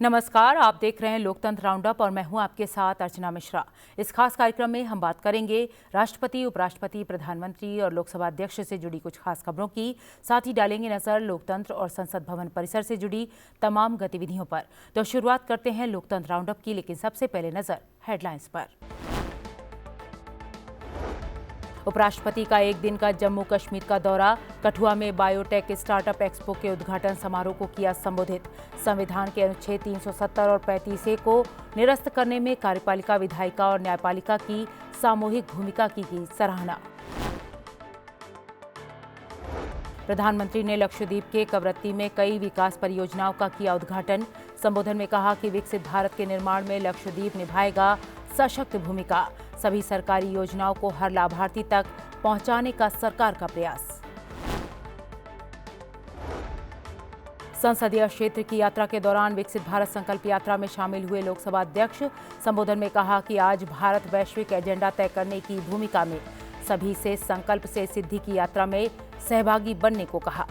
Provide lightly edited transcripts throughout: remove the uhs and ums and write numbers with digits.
नमस्कार, आप देख रहे हैं लोकतंत्र राउंडअप और मैं हूं आपके साथ अर्चना मिश्रा। इस खास कार्यक्रम में हम बात करेंगे राष्ट्रपति, उपराष्ट्रपति, प्रधानमंत्री और लोकसभा अध्यक्ष से जुड़ी कुछ खास खबरों की। साथ ही डालेंगे नजर लोकतंत्र और संसद भवन परिसर से जुड़ी तमाम गतिविधियों पर। तो शुरुआत करते हैं लोकतंत्र राउंडअप की, लेकिन सबसे पहले नजर हेडलाइंस पर। उपराष्ट्रपति का एक दिन का जम्मू कश्मीर का दौरा। कठुआ में बायोटेक स्टार्टअप एक्सपो के उद्घाटन समारोह को किया संबोधित। संविधान के अनुच्छेद 370 और 35A को निरस्त करने में कार्यपालिका, विधायिका और न्यायपालिका की सामूहिक भूमिका की सराहना। प्रधानमंत्री ने लक्षद्वीप के कवरत्ती में कई विकास परियोजनाओं का किया उद्घाटन। संबोधन में कहा कि विकसित भारत के निर्माण में लक्षद्वीप निभाएगा सशक्त भूमिका। सभी सरकारी योजनाओं को हर लाभार्थी तक पहुंचाने का सरकार का प्रयास। संसदीय क्षेत्र की यात्रा के दौरान विकसित भारत संकल्प यात्रा में शामिल हुए लोकसभा अध्यक्ष। संबोधन में कहा कि आज भारत वैश्विक एजेंडा तय करने की भूमिका में सभी से संकल्प से सिद्धि की यात्रा में सहभागी बनने को कहा।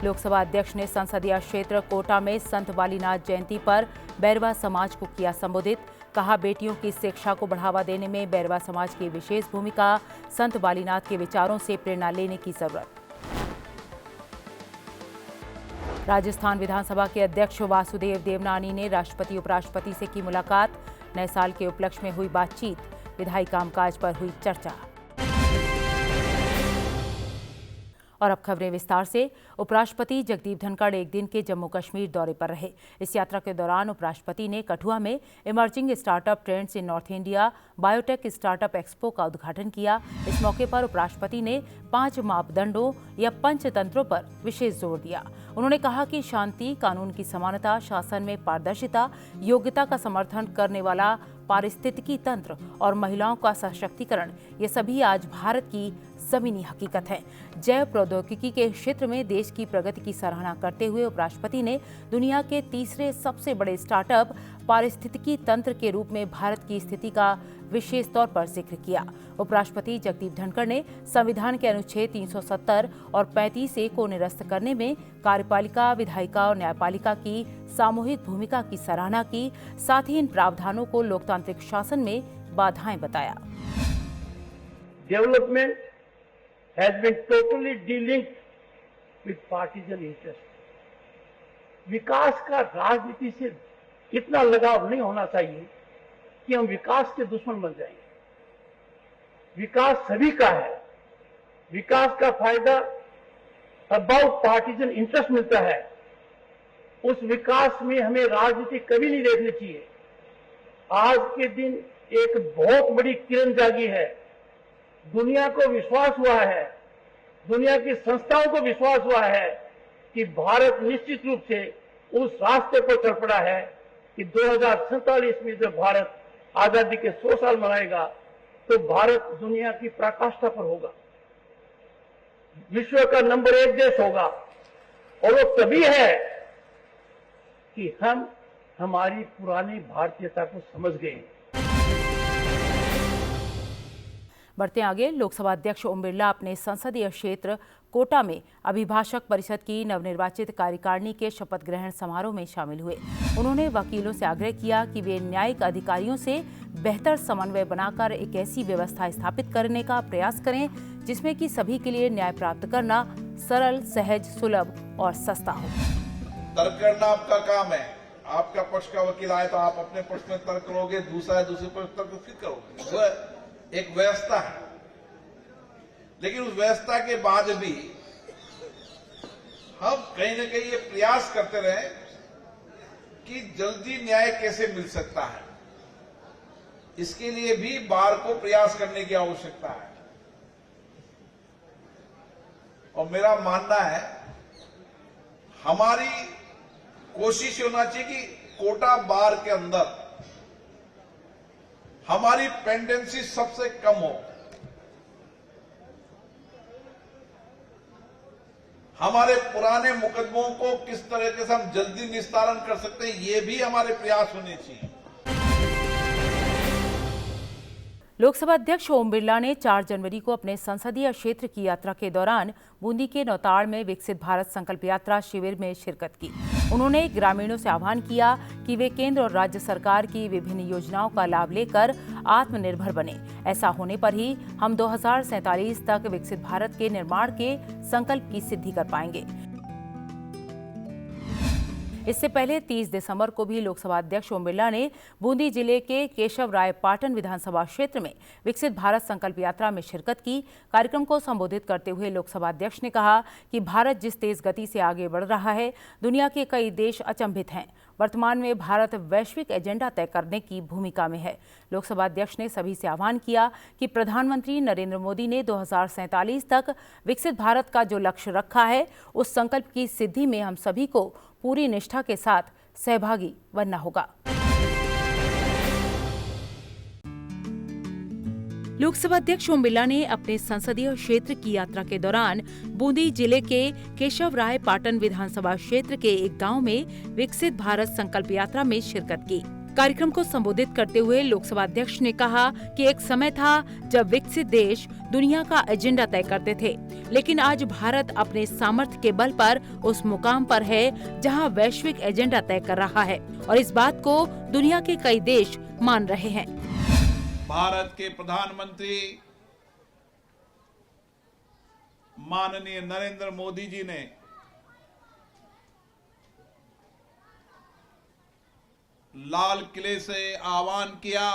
लोकसभा अध्यक्ष ने संसदीय क्षेत्र कोटा में संत बालीनाथ जयंती पर बैरवा समाज को किया संबोधित। कहा, बेटियों की शिक्षा को बढ़ावा देने में बैरवा समाज की विशेष भूमिका। संत बालीनाथ के विचारों से प्रेरणा लेने की जरूरत। राजस्थान विधानसभा के अध्यक्ष वासुदेव देवनानी ने राष्ट्रपति, उपराष्ट्रपति से की मुलाकात। नए साल के उपलक्ष्य में हुई बातचीत। विधायी कामकाज पर हुई चर्चा। और अब खबरें विस्तार से। उपराष्ट्रपति जगदीप धनखड़ एक दिन के जम्मू कश्मीर दौरे पर रहे। इस यात्रा के दौरान उपराष्ट्रपति ने कठुआ में emerging startup trends in north India biotech startup expo का उद्घाटन किया। इस मौके पर उपराष्ट्रपति ने 5 मापदंडों या पंचतंत्रों पर विशेष जोर दिया। उन्होंने कहा कि शांति, कानून की समानता, शासन में पारदर्शिता, योग्यता का समर्थन करने वाला पारिस्थितिकी तंत्र और महिलाओं का सशक्तिकरण, ये सभी आज भारत की जमीनी हकीकत है। जैव प्रौद्योगिकी के क्षेत्र में देश की प्रगति की सराहना करते हुए उपराष्ट्रपति ने दुनिया के तीसरे सबसे बड़े स्टार्टअप पारिस्थितिकी तंत्र के रूप में भारत की स्थिति का विशेष तौर पर जिक्र किया। उपराष्ट्रपति जगदीप धनखड़ ने संविधान के अनुच्छेद 370 और 35A को निरस्त करने में कार्यपालिका, विधायिका और न्यायपालिका की सामूहिक भूमिका की सराहना की। साथ ही इन प्रावधानों को लोकतांत्रिक शासन में बाधाएं बताया। Development has been totally de-linked with partisan interest. विकास का राजनीति से इतना लगाव नहीं होना चाहिए कि हम विकास के दुश्मन बन जाएंगे। विकास सभी का है। विकास का फायदा अबाउट पार्टीजन इंटरेस्ट मिलता है। उस विकास में हमें राजनीति कभी नहीं देखनी चाहिए। आज के दिन एक बहुत बड़ी किरण जागी है। दुनिया को विश्वास हुआ है, दुनिया की संस्थाओं को विश्वास हुआ है कि भारत निश्चित रूप से उस रास्ते पर चल पड़ा है कि 2047 में जब भारत आजादी के 100 साल मनाएगा तो भारत दुनिया की पराकाष्ठा पर होगा, विश्व का नंबर 1 देश होगा। और वो तभी है कि हम हमारी पुरानी भारतीयता को समझ गए। बढ़ते आगे। लोकसभा अध्यक्ष ओम बिरला अपने संसदीय क्षेत्र कोटा में अभिभाषक परिषद की नवनिर्वाचित कार्यकारिणी के शपथ ग्रहण समारोह में शामिल हुए। उन्होंने वकीलों से आग्रह किया कि वे न्यायिक अधिकारियों से बेहतर समन्वय बनाकर एक ऐसी व्यवस्था स्थापित करने का प्रयास करें जिसमें कि सभी के लिए न्याय प्राप्त करना सरल, सहज, सुलभ और सस्ता हो। तर्क करना आपका काम है। आपका पक्ष का वकील आए तो आप अपने पक्ष में तर्क करोगे, दूसरे पक्ष तर्क फिर करोगे। एक व्यवस्था है, लेकिन उस व्यवस्था के बाद भी हम कहीं न कहीं ये प्रयास करते रहे कि जल्दी न्याय कैसे मिल सकता है। इसके लिए भी बार को प्रयास करने की आवश्यकता है। और मेरा मानना है हमारी कोशिश होना चाहिए कि कोटा बार के अंदर हमारी पेंडेंसी सबसे कम हो। हमारे पुराने मुकदमों को किस तरह से हम जल्दी निस्तारण कर सकते हैं, ये भी हमारे प्रयास होने चाहिए। लोकसभा अध्यक्ष ओम बिरला ने 4 जनवरी को अपने संसदीय क्षेत्र की यात्रा के दौरान बूंदी के नौताड़ में विकसित भारत संकल्प यात्रा शिविर में शिरकत की। उन्होंने ग्रामीणों से आह्वान किया कि वे केंद्र और राज्य सरकार की विभिन्न योजनाओं का लाभ लेकर आत्मनिर्भर बने। ऐसा होने पर ही हम 2047 तक विकसित भारत के निर्माण के संकल्प की सिद्धि कर पाएंगे। इससे पहले 30 दिसंबर को भी लोकसभा अध्यक्ष ओम बिरला ने बूंदी जिले के केशव राय पाटन विधानसभा क्षेत्र में विकसित भारत संकल्प यात्रा में शिरकत की। कार्यक्रम को संबोधित करते हुए लोकसभा अध्यक्ष ने कहा कि भारत जिस तेज गति से आगे बढ़ रहा है, दुनिया के कई देश अचंभित हैं। वर्तमान में भारत वैश्विक एजेंडा तय करने की भूमिका में है। लोकसभा अध्यक्ष ने सभी से आह्वान किया कि प्रधानमंत्री नरेंद्र मोदी ने 2047 तक विकसित भारत का जो लक्ष्य रखा है, उस संकल्प की सिद्धि में हम सभी को पूरी निष्ठा के साथ सहभागी बनना होगा। लोकसभा अध्यक्ष ओम बिरला ने अपने संसदीय क्षेत्र की यात्रा के दौरान बूंदी जिले के केशव राय पाटन विधानसभा क्षेत्र के एक गांव में विकसित भारत संकल्प यात्रा में शिरकत की। कार्यक्रम को संबोधित करते हुए लोकसभा अध्यक्ष ने कहा कि एक समय था जब विकसित देश दुनिया का एजेंडा तय करते थे, लेकिन आज भारत अपने सामर्थ्य के बल पर उस मुकाम पर है जहां वैश्विक एजेंडा तय कर रहा है और इस बात को दुनिया के कई देश मान रहे हैं। भारत के प्रधानमंत्री माननीय नरेंद्र मोदी जी ने लाल किले से आह्वान किया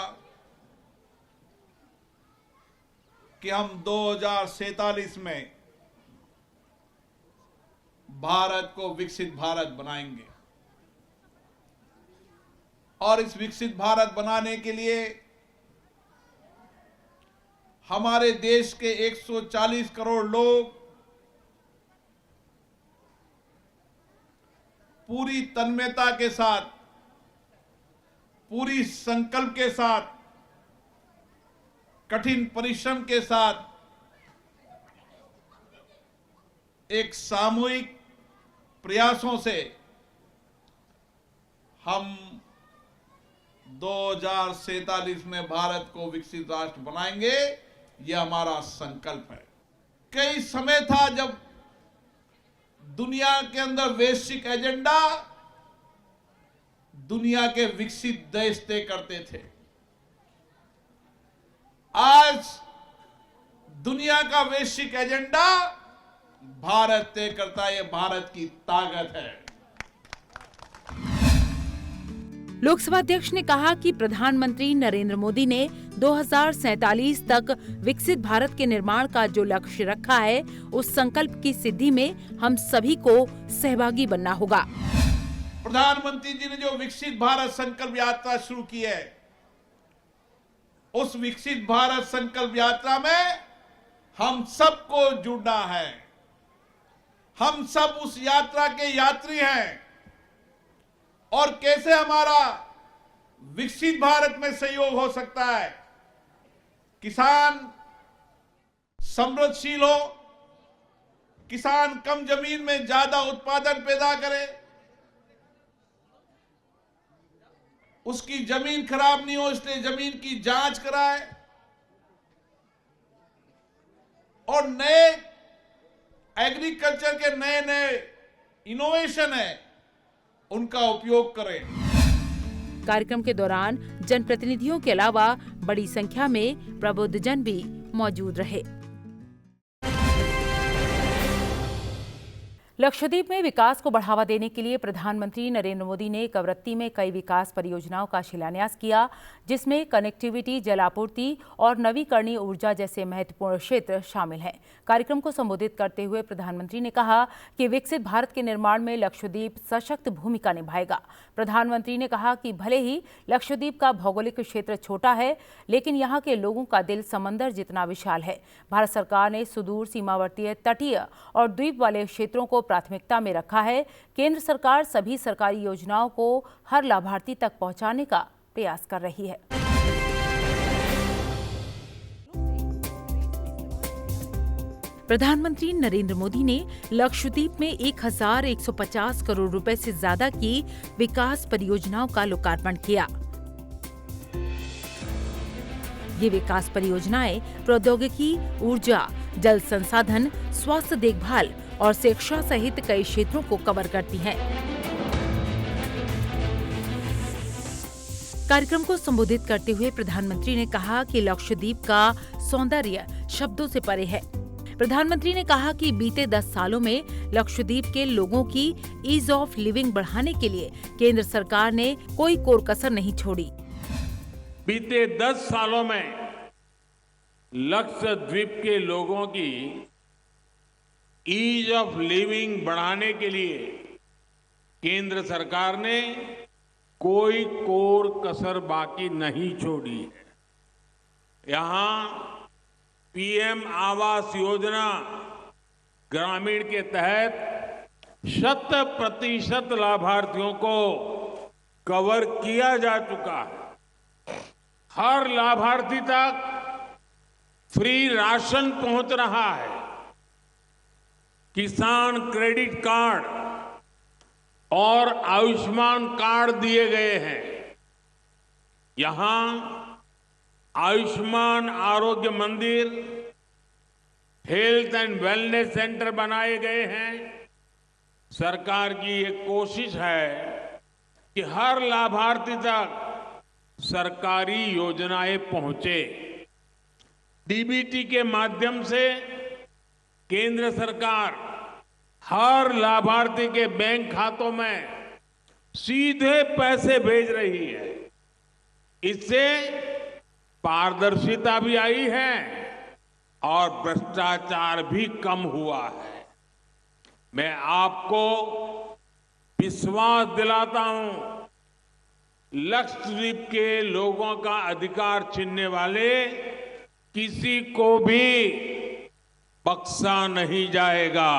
कि हम 2047 में भारत को विकसित भारत बनाएंगे और इस विकसित भारत बनाने के लिए हमारे देश के 140 करोड़ लोग पूरी तन्मयता के साथ, पूरी संकल्प के साथ, कठिन परिश्रम के साथ एक सामूहिक प्रयासों से हम 2047 में भारत को विकसित राष्ट्र बनाएंगे। यह हमारा संकल्प है। कई समय था जब दुनिया के अंदर वैश्विक एजेंडा दुनिया के विकसित देश तय करते थे। आज दुनिया का वैश्विक एजेंडा भारत तय करता है। यह भारत की ताकत है। लोकसभा अध्यक्ष ने कहा कि प्रधानमंत्री नरेंद्र मोदी ने 2047 तक विकसित भारत के निर्माण का जो लक्ष्य रखा है, उस संकल्प की सिद्धि में हम सभी को सहभागी बनना होगा। प्रधानमंत्री जी ने जो विकसित भारत संकल्प यात्रा शुरू की है, उस विकसित भारत संकल्प यात्रा में हम सबको जुड़ना है। हम सब उस यात्रा के यात्री हैं और कैसे हमारा विकसित भारत में सहयोग हो सकता है। किसान समृद्धशील हो, किसान कम जमीन में ज्यादा उत्पादन पैदा करे, उसकी जमीन खराब नहीं हो इसलिए जमीन की जांच कराए और नए एग्रीकल्चर के नए नए इनोवेशन है उनका उपयोग करें। कार्यक्रम के दौरान जनप्रतिनिधियों के अलावा बड़ी संख्या में प्रबुद्धजन भी मौजूद रहे। लक्षद्वीप में विकास को बढ़ावा देने के लिए प्रधानमंत्री नरेंद्र मोदी ने कवरत्ती में कई विकास परियोजनाओं का शिलान्यास किया, जिसमें कनेक्टिविटी, जलापूर्ति और नवीकरणीय ऊर्जा जैसे महत्वपूर्ण क्षेत्र शामिल हैं। कार्यक्रम को संबोधित करते हुए प्रधानमंत्री ने कहा कि विकसित भारत के निर्माण में लक्षद्वीप सशक्त भूमिका निभाएगा। प्रधानमंत्री ने कहा कि भले ही लक्षद्वीप का भौगोलिक क्षेत्र छोटा है, लेकिन यहाँ के लोगों का दिल समंदर जितना विशाल है। भारत सरकार ने सुदूर, सीमावर्तीय, तटीय और द्वीप वाले क्षेत्रों को प्राथमिकता में रखा है। केंद्र सरकार सभी सरकारी योजनाओं को हर लाभार्थी तक पहुंचाने का प्रयास कर रही है। प्रधानमंत्री नरेंद्र मोदी ने लक्षद्वीप में 1150 करोड़ रुपए से ज्यादा की विकास परियोजनाओं का लोकार्पण किया। ये विकास परियोजनाएं प्रौद्योगिकी, ऊर्जा, जल संसाधन, स्वास्थ्य देखभाल और शिक्षा सहित कई क्षेत्रों को कवर करती हैं। कार्यक्रम को संबोधित करते हुए प्रधानमंत्री ने कहा कि लक्षद्वीप का सौंदर्य शब्दों से परे है। प्रधानमंत्री ने कहा कि बीते 10 सालों में लक्षद्वीप के लोगों की ईज ऑफ लिविंग बढ़ाने के लिए केंद्र सरकार ने कोई कोर कसर नहीं छोड़ी। बीते 10 सालों में लक्षद्वीप के लोगों की ईज ऑफ लिविंग बढ़ाने के लिए केंद्र सरकार ने कोई कोर कसर बाकी नहीं छोड़ी है। यहाँ पीएम आवास योजना ग्रामीण के तहत 100% लाभार्थियों को कवर किया जा चुका है। हर लाभार्थी तक फ्री राशन पहुंच रहा है। किसान क्रेडिट कार्ड और आयुष्मान कार्ड दिए गए हैं। यहां आयुष्मान आरोग्य मंदिर, हेल्थ एंड वेलनेस सेंटर बनाए गए हैं। सरकार की ये कोशिश है कि हर लाभार्थी तक सरकारी योजनाएं पहुंचे। डीबीटी के माध्यम से केंद्र सरकार हर लाभार्थी के बैंक खातों में सीधे पैसे भेज रही है। इससे पारदर्शिता भी आई है और भ्रष्टाचार भी कम हुआ है। मैं आपको विश्वास दिलाता हूं, लक्षद्वीप के लोगों का अधिकार छीनने वाले किसी को भी बख्शा नहीं जाएगा।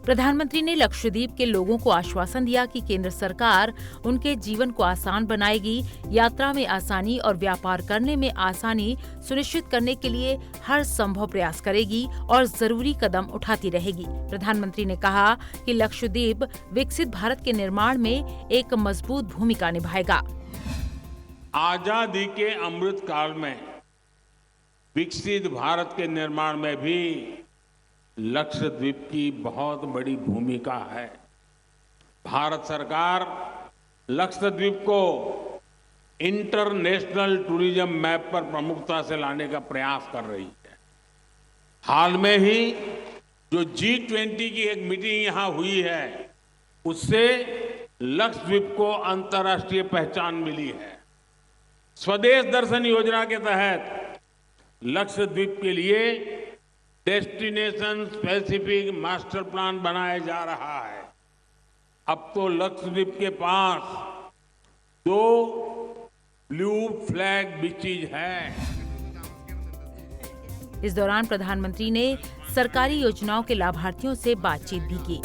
प्रधानमंत्री ने लक्षद्वीप के लोगों को आश्वासन दिया कि केंद्र सरकार उनके जीवन को आसान बनाएगी, यात्रा में आसानी और व्यापार करने में आसानी सुनिश्चित करने के लिए हर संभव प्रयास करेगी और जरूरी कदम उठाती रहेगी। प्रधानमंत्री ने कहा कि लक्षद्वीप विकसित भारत के निर्माण में एक मजबूत भूमिका निभाएगा। आजादी के अमृत काल में विकसित भारत के निर्माण में भी लक्षद्वीप की बहुत बड़ी भूमिका है। भारत सरकार लक्षद्वीप को इंटरनेशनल टूरिज्म मैप पर प्रमुखता से लाने का प्रयास कर रही है। हाल में ही जो G20 की एक मीटिंग यहां हुई है, उससे लक्षद्वीप को अंतर्राष्ट्रीय पहचान मिली है। स्वदेश दर्शन योजना के तहत लक्षद्वीप के लिए डेस्टिनेशन स्पेसिफिक मास्टर प्लान बनाया जा रहा है। अब तो लक्षद्वीप के पास 2 ब्लू फ्लैग बीचेज हैं। इस दौरान प्रधानमंत्री ने सरकारी योजनाओं के लाभार्थियों से बातचीत भी की।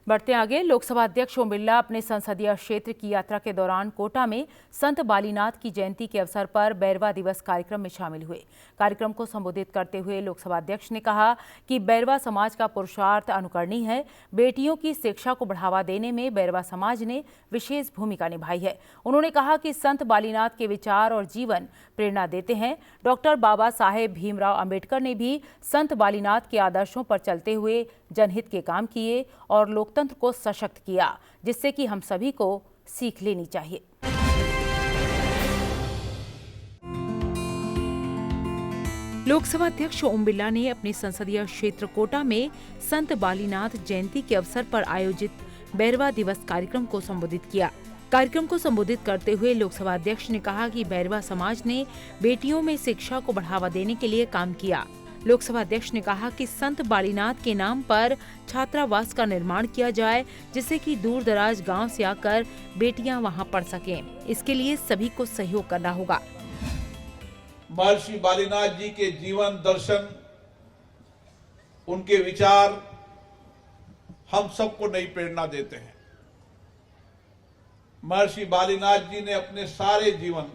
बढ़ते आगे, लोकसभा अध्यक्ष ओम बिरला अपने संसदीय क्षेत्र की यात्रा के दौरान कोटा में संत बालीनाथ की जयंती के अवसर पर बैरवा दिवस कार्यक्रम में शामिल हुए। कार्यक्रम को संबोधित करते हुए लोकसभा अध्यक्ष ने कहा कि बैरवा समाज का पुरुषार्थ अनुकरणीय है। बेटियों की शिक्षा को बढ़ावा देने में बैरवा समाज ने विशेष भूमिका निभाई है। उन्होंने कहा कि संत बालीनाथ के विचार और जीवन प्रेरणा देते हैं। डॉक्टर बाबा साहेब भीमराव अंबेडकर ने भी संत बालीनाथ के आदर्शों पर चलते हुए जनहित के काम किए और लोकतंत्र को सशक्त किया, जिससे कि हम सभी को सीख लेनी चाहिए। लोकसभा अध्यक्ष ओम बिरला ने अपने संसदीय क्षेत्र कोटा में संत बालीनाथ जयंती के अवसर पर आयोजित बैरवा दिवस कार्यक्रम को संबोधित किया। कार्यक्रम को संबोधित करते हुए लोकसभा अध्यक्ष ने कहा कि बैरवा समाज ने बेटियों में शिक्षा को बढ़ावा देने के लिए काम किया। लोकसभा अध्यक्ष ने कहा कि संत बालीनाथ के नाम पर छात्रावास का निर्माण किया जाए, जिससे कि दूर दराज गांव से आकर बेटियां वहां पढ़ सकें। इसके लिए सभी को सहयोग करना होगा। महर्षि बालीनाथ जी के जीवन दर्शन, उनके विचार हम सबको नई प्रेरणा देते हैं। महर्षि बालीनाथ जी ने अपने सारे जीवन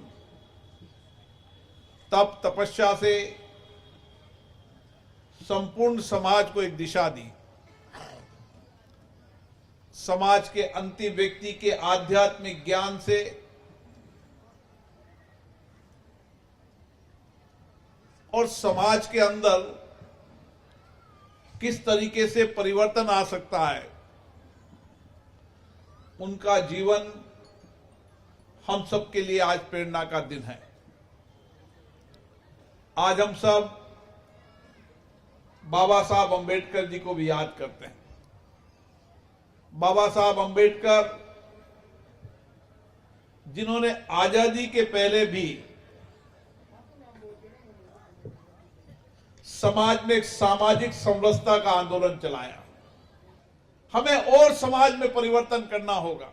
तप तपस्या से संपूर्ण समाज को एक दिशा दी। समाज के अंतिम व्यक्ति के आध्यात्मिक ज्ञान से और समाज के अंदर किस तरीके से परिवर्तन आ सकता है, उनका जीवन हम सब के लिए आज प्रेरणा का दिन है। आज हम सब बाबा साहब अंबेडकर जी को भी याद करते हैं। बाबा साहब अंबेडकर जिन्होंने आजादी के पहले भी समाज में एक सामाजिक समरसता का आंदोलन चलाया। हमें और समाज में परिवर्तन करना होगा,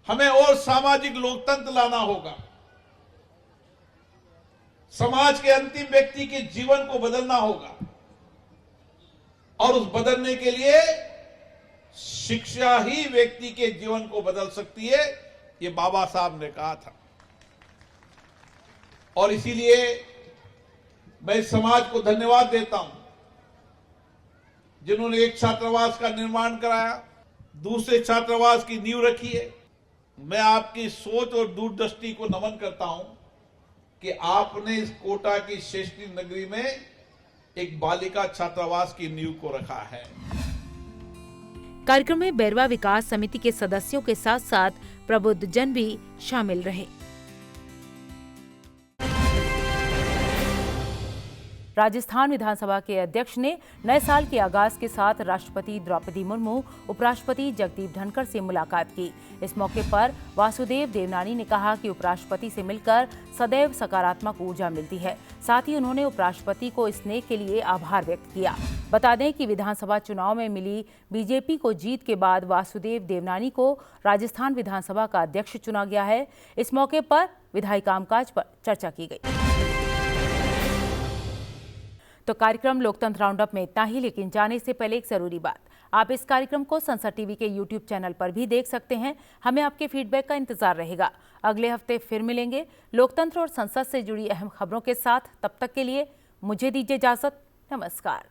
हमें और सामाजिक लोकतंत्र लाना होगा, समाज के अंतिम व्यक्ति के जीवन को बदलना होगा और उस बदलने के लिए शिक्षा ही व्यक्ति के जीवन को बदल सकती है, ये बाबा साहब ने कहा था। और इसीलिए मैं समाज को धन्यवाद देता हूं जिन्होंने एक छात्रावास का निर्माण कराया, दूसरे छात्रावास की नींव रखी है। मैं आपकी सोच और दूरदृष्टि को नमन करता हूं कि आपने इस कोटा की शेषनी नगरी में एक बालिका छात्रावास की नींव को रखा है। कार्यक्रम में बैरवा विकास समिति के सदस्यों के साथ साथ प्रबुद्ध जन भी शामिल रहे। राजस्थान विधानसभा के अध्यक्ष ने नए साल के आगाज के साथ राष्ट्रपति द्रौपदी मुर्मू, उपराष्ट्रपति जगदीप धनखड़ से मुलाकात की। इस मौके पर वासुदेव देवनानी ने कहा कि उपराष्ट्रपति से मिलकर सदैव सकारात्मक ऊर्जा मिलती है। साथ ही उन्होंने उपराष्ट्रपति को स्नेह के लिए आभार व्यक्त किया। बता दें कि विधानसभा चुनाव में मिली बीजेपी को जीत के बाद वासुदेव देवनानी को राजस्थान विधानसभा का अध्यक्ष चुना गया है। इस मौके पर विधायी कामकाज पर चर्चा की गई। तो कार्यक्रम लोकतंत्र राउंडअप में इतना ही, लेकिन जाने से पहले एक जरूरी बात, आप इस कार्यक्रम को संसद टीवी के यूट्यूब चैनल पर भी देख सकते हैं। हमें आपके फीडबैक का इंतजार रहेगा। अगले हफ्ते फिर मिलेंगे लोकतंत्र और संसद से जुड़ी अहम खबरों के साथ। तब तक के लिए मुझे दीजिए इजाजत। नमस्कार।